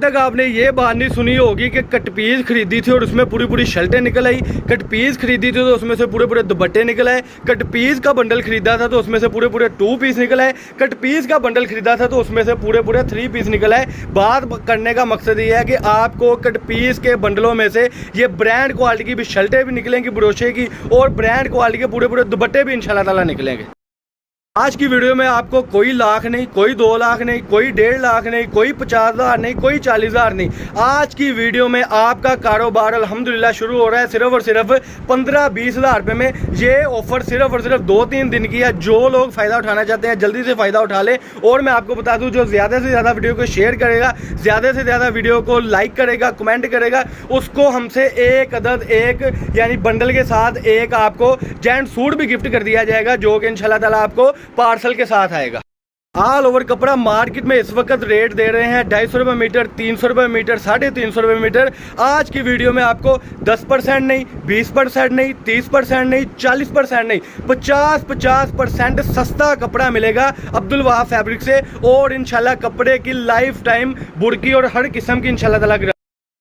तक आपने ये बात नहीं सुनी होगी कि कटपीस खरीदी थी और उसमें पूरी पूरी शर्टें निकल आई। कटपीस खरीदी थी तो उसमें से पूरे पूरे दुपट्टे निकल आए। कटपीस का बंडल खरीदा था तो उसमें से पूरे पूरे 2 पीस निकल आए। कटपीस का बंडल खरीदा था तो उसमें से पूरे पूरे 3 पीस निकल आए। बात करने का मकसद ये है कि आपको कटपीस के बंडलों में से ये ब्रांड क्वालिटी की भी शर्टें भी निकलेंगी ब्रोशे की, और ब्रांड क्वालिटी के पूरे पूरे दुपट्टे भी इंशाल्लाह ताला निकलेंगे। आज की वीडियो में आपको कोई लाख नहीं, कोई 2 लाख नहीं, कोई 1.5 लाख नहीं, कोई 50,000 नहीं, कोई 40,000 नहीं। आज की वीडियो में आपका कारोबार अल्हम्दुलिल्लाह शुरू हो रहा है सिर्फ और सिर्फ 15-20 हज़ार रुपये में। ये ऑफर सिर्फ और सिर्फ 2-3 दिन की है। जो लोग फ़ायदा उठाना चाहते हैं जल्दी से फ़ायदा उठा ले। और मैं आपको बता दूं, जो ज़्यादा से ज़्यादा वीडियो को शेयर करेगा, ज़्यादा से ज़्यादा वीडियो को लाइक करेगा, कमेंट करेगा, उसको हमसे एक अदद एक यानी बंडल के साथ एक आपको जेंट सूट भी गिफ्ट कर दिया जाएगा, जो कि इंशाल्लाह ताला आपको पार्सल के साथ आएगा। ऑल ओवर कपड़ा मार्केट में इस वक्त रेट दे रहे हैं 250 रुपये मीटर, 300 रुपये मीटर, 350 रुपये मीटर। आज की वीडियो में आपको 10% नहीं, 20% नहीं, 30% नहीं, 40% नहीं, 50% सस्ता कपड़ा मिलेगा अब्दुल वहाब फैब्रिक से। और इंशाल्लाह कपड़े की लाइफ टाइम बुरकी और हर किस्म की इंशाल्लाह ताला।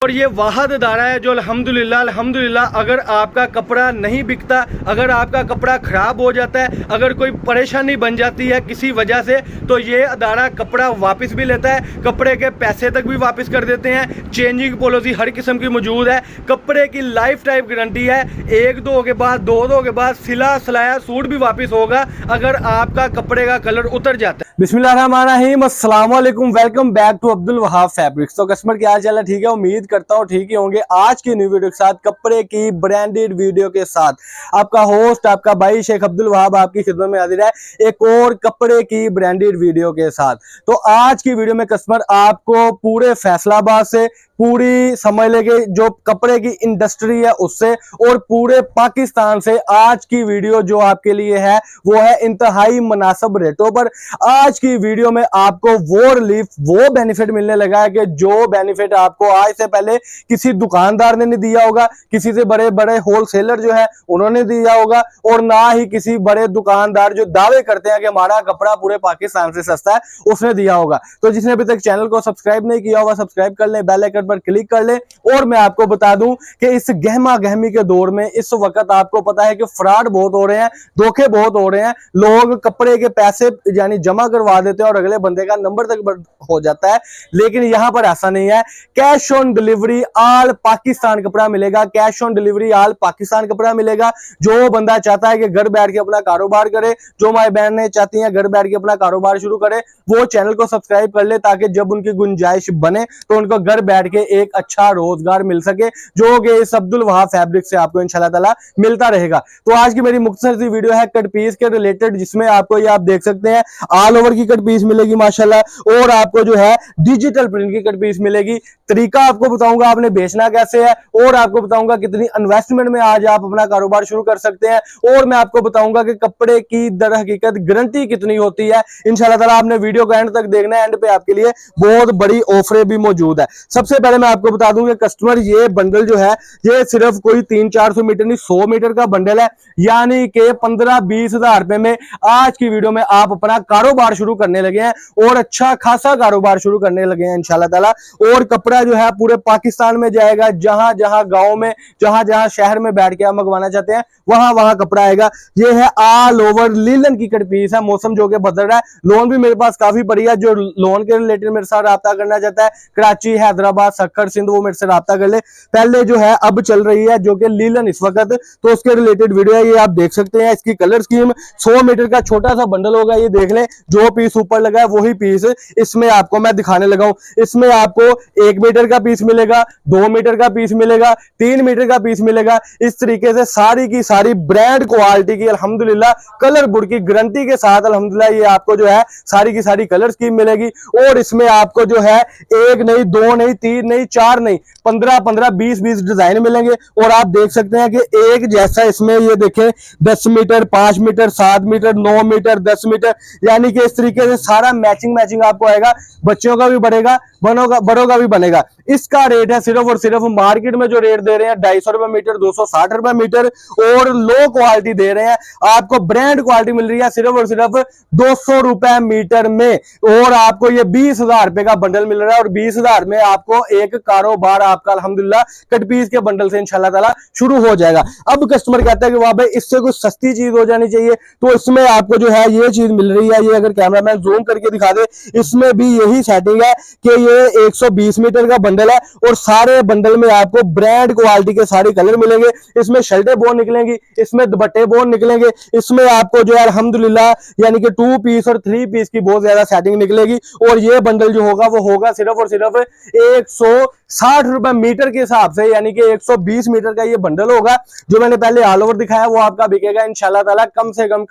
और ये वाहद अदारा है जो अल्हम्दुलिल्लाह अगर आपका कपड़ा नहीं बिकता, अगर आपका कपड़ा ख़राब हो जाता है, अगर कोई परेशानी बन जाती है किसी वजह से, तो ये अदारा कपड़ा वापस भी लेता है, कपड़े के पैसे तक भी वापस कर देते हैं। चेंजिंग पॉलिसी हर किस्म की मौजूद है। कपड़े की लाइफ टाइम गारंटी है। 1-2 के बाद 2 के बाद सिला सिलाया सूट भी वापस होगा अगर आपका कपड़े का कलर उतर जाता है। बिस्मिल्लाहिर्रहमानिर्रहीम, अस्सलाम वालेकुम, welcome back to Abdul Wahab fabrics. तो कस्टमर क्या हाल चाल है? ठीक है, उम्मीद करता हूँ ठीक ही होंगे। आज की न्यू वीडियो के साथ, कपड़े की ब्रांडेड वीडियो के साथ, आपका होस्ट आपका भाई शेख अब्दुल वहाब आपकी खिदमत में हाजिर है एक और कपड़े की ब्रांडेड वीडियो के साथ। तो आज की वीडियो में कस्टमर आपको पूरे फैसलाबाद से, पूरी समझ लेके जो कपड़े की इंडस्ट्री है उससे, और पूरे पाकिस्तान से आज की वीडियो जो आपके लिए है वो है इंतहाई मुनासिब रेटों पर। आज की वीडियो में आपको वो रिलीफ, वो बेनिफिट मिलने लगा है कि जो बेनिफिट आपको आज से पहले किसी दुकानदार ने नहीं दिया होगा, किसी से बड़े बड़े होलसेलर जो है उन्होंने दिया होगा, और ना ही किसी बड़े दुकानदार जो दावे करते हैं कि हमारा कपड़ा पूरे पाकिस्तान से सस्ता है उसने दिया होगा। तो जिसने अभी तक चैनल को सब्सक्राइब नहीं किया होगा सब्सक्राइब कर ले, बेल आइकन पर क्लिक कर ले। और मैं आपको बता दूं कि इस गहमा गहमी के दौर में इस वक्त आपको पता है कि फ्रॉड बहुत हो रहे हैं, धोखे बहुत हो रहे हैं। लोग कपड़े के पैसे यानी जमा करवा देते हैं और अगले बंदे का नंबर तक हो जाता है, लेकिन यहां पर ऐसा नहीं है। Cash on delivery all Pakistan कपड़ा मिलेगा, cash on delivery all Pakistan कपड़ा मिलेगा। जो बंदा चाहता है कि घर बैठ के अपना कारोबार करे, जो माई बहनें चाहती हैं घर बैठ के अपना कारोबार शुरू करे, वो चैनल को सब्सक्राइब कर ले ताकि जब उनकी गुंजाइश बने तो उनको घर बैठ के एक अच्छा रोजगार मिल सके, जो कि इस अब्दुल वहाब फैब्रिक से आपको इंशाल्लाह ताला मिलता रहेगा। तो आज की मेरी मुख्तसर सी वीडियो है कट पीस के रिलेटेड, जिसमें आपको ये आप देख सकते हैं ऑल ओवर की कट पीस मिलेगी माशाल्लाह, और आपको जो है डिजिटल प्रिंट की कट पीस मिलेगी। तरीका आपको बताऊंगा आपने बेचना कैसे है, और आपको बताऊंगा कितनी इन्वेस्टमेंट में आज आप अपना कारोबार शुरू कर सकते हैं, और मैं आपको बताऊंगा कि कपड़े की दर हकीकत गारंटी कितनी होती है। इंशाल्लाह ताला आपने वीडियो को एंड तक देखना है, एंड पे आपके लिए बहुत बड़ी ऑफरें भी मौजूद है। सबसे पहले मैं आपको बता दूं कि कस्टमर ये बंडल जो है ये सिर्फ कोई 300-400 मीटर नहीं, 100 मीटर का बंडल है, यानी कि 15-20 हज़ार रुपए में आज की वीडियो में आप अपना कारोबार शुरू करने लगे हैं, और अच्छा खासा कारोबार शुरू करने लगे हैं इंशाल्लाह ताला। और कपड़ा जो है पूरे पाकिस्तान में जाएगा, जहां जहां गांव में, जहां जहां शहर में बैठ के आप मंगवाना चाहते हैं वहां वहां कपड़ा आएगा। ये है ऑल ओवर लीलन की कट पीस है। मौसम जो कि बदल रहा है, लोन भी मेरे पास काफी पड़ी है। जो लोन के रिलेटेड मेरे साथ राब्ता करना चाहता है, कराची, हैदराबाद, सक्कर, सिंध, वो मेरे से राब्ता कर ले। पहले जो है अब चल रही है जो कि लीलन इस वक्त, तो उसके रिलेटेड वीडियो है, ये आप देख सकते हैं। इसकी कलर स्कीम 100 मीटर का छोटा सा बंडल होगा, ये देख लें। जो पीस ऊपर लगा है वही पीस इसमें आपको मैं दिखाने लगा हूं। इसमें आपको 1 मीटर का पीस मिलेगा, 2 मीटर का पीस मिलेगा, 3 मीटर का पीस मिलेगा। इस तरीके से सारी की सारी ब्रांड क्वालिटी की अल्हम्दुलिल्लाह कलर बोर्ड की गारंटी के साथ अल्हम्दुलिल्लाह ये आपको जो है सारी की सारी कलर स्कीम मिलेगी। और इसमें आपको जो है 1 नहीं, 2 नहीं, 3 नहीं, 4 नहीं, 15-15, 20-20 डिजाइन मिलेंगे। और आप देख सकते हैं कि एक जैसा इसमें ये देखें 10 metre, 5 metre, 7 metre, 9 metre, 10 metre, यानी कि इस तरीके से सारा मैचिंग आपको आएगा, बच्चों का भी बढ़ेगा, बड़ों का भी बनेगा। इसका रेट है सिर्फ और सिर्फ मार्केट में जो रेट दे रहे हैं 250 रुपए मीटर, 260 रुपए मीटर, और लो क्वालिटी दे रहे हैं आपको, ब्रांड क्वालिटी मिल रही है सिर्फ और सिर्फ 200 रुपए मीटर में, और आपको ये 20,000 रुपए का बंडल मिल रहा है, और 20,000 में आपको एक कारोबार आपका अल्हम्दुलिल्लाह कट पीस के बंडल से इंशाल्लाह ताला शुरू हो जाएगा। अब कस्टमर कहता है कि वहां पे इससे कुछ सस्ती चीज हो जानी चाहिए, तो इसमें आपको जो है ये चीज मिल रही है, ये अगर कैमरामैन जूम करके दिखा दे, इसमें भी यही सेटिंग है कि ये 120 मीटर का बंडल है, और सारे बंडल में आपको ब्रांड क्वालिटी के सारे कलर मिलेंगे, इसमें शर्टें बोन निकलेंगी, इसमें दुपट्टे बोन निकलेंगे, इसमें आपको जो है अल्हम्दुलिल्लाह यानी कि 2 पीस और 3 पीस की बहुत ज्यादा सेटिंग निकलेगी। और ये बंडल जो होगा वो होगा सिर्फ और सिर्फ 160 रुपए मीटर के हिसाब से, यानी कि 120 मीटर का ये बंडल होगा। जो मैंने पहले ऑल ओवर दिखाया वो आपका बिकेगा इंशाल्लाह ताला कम से कम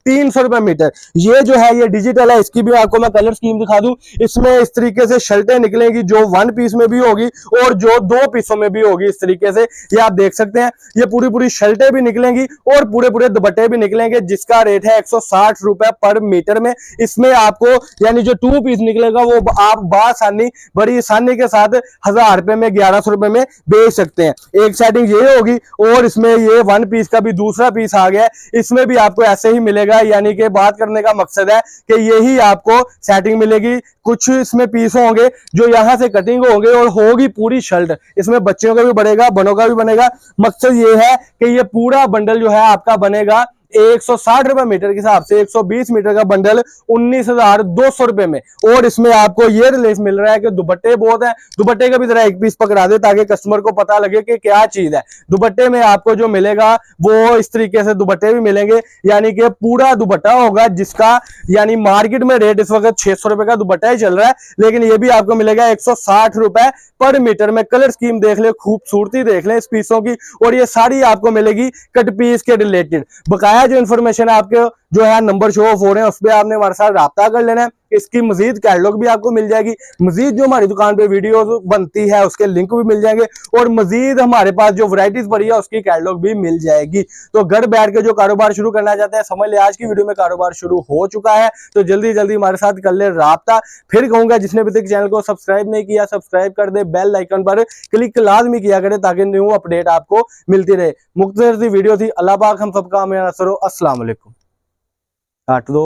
300 रुपए मीटर। ये जो है ये डिजिटल है, इसकी भी आपको मैं कलर स्कीम दिखा दूं। इसमें इस तरीके से शर्टें निकलेंगी जो 1 पीस में भी होगी और जो 2 पीसों में भी होगी, इस तरीके से ये आप देख सकते हैं। ये पूरी शर्टें भी निकलेंगी और पूरे दुपट्टे भी निकलेंगे, जिसका रेट है 160 रुपए पर मीटर में। इसमें आपको यानी जो 2 पीस निकलेगा वो आप बासानी, बड़ी आसानी के साथ 1000 रुपए में, 1100 रुपए में बेच सकते हैं। एक सेटिंग ये होगी, और इसमें ये 1 पीस का भी दूसरा पीस आ गया, इसमें भी आपको ऐसे ही मिलेगा। यानी कि बात करने का मकसद है कि यही आपको सेटिंग मिलेगी। कुछ इसमें पीस होंगे जो यहां से कटिंग होंगे और होगी पूरी शर्ट, इसमें बच्चों का भी बढ़ेगा, बड़ों का भी बनेगा। मकसद ये है कि ये पूरा बंडल जो है आपका बनेगा 160 रुपए मीटर के हिसाब से, 120 मीटर का बंडल 19,200 रुपए में। और इसमें आपको ये रिलीफ मिल रहा है कि दुपट्टे बहुत है, दुपट्टे का भी जरा एक पीस पकड़ा दे ताकि कस्टमर को पता लगे कि क्या चीज है। दुपट्टे में आपको जो मिलेगा वो इस तरीके से दुपट्टे भी मिलेंगे, यानी कि पूरा दुपट्टा होगा, जिसका यानी मार्केट में रेट इस वक्त 600 रुपए का दुपट्टा ही चल रहा है, लेकिन ये भी आपको मिलेगा 160 रुपए पर मीटर में। कलर स्कीम देख ले, खूबसूरती देख ले इस पीसों की, और ये सारी आपको मिलेगी कट पीस के रिलेटेड। बकाया जो इन्फॉर्मेशन है आपके जो है नंबर शो ऑफ हो रहे हैं, उस पर आपने हमारे साथ राब्ता कर लेना है। इसकी मजीद कैटलॉग भी आपको मिल जाएगी, मजीद जो हमारी दुकान पे वीडियो बनती है उसके लिंक भी मिल जाएंगे, और मजीद हमारे पास जो वैरायटीज पड़ी है उसकी कैटलॉग भी मिल जाएगी। तो घर बैठ के जो कारोबार शुरू करना चाहते हैं, समझ ले आज की वीडियो में कारोबार शुरू हो चुका है, तो जल्दी जल्दी हमारे साथ कर ले राब्ता। फिर कहूंगा जिसने अभी तक चैनल को सब्सक्राइब नहीं किया, सब्सक्राइब कर दे, बेल आइकन पर क्लिक लाजमी किया करे ताकि न्यू अपडेट आपको मिलती रहे। मुख्तसर सी वीडियो थी, अल्लाह पाक हम सबका हमें नसर हो। अस्सलाम वालेकुम। काट दो।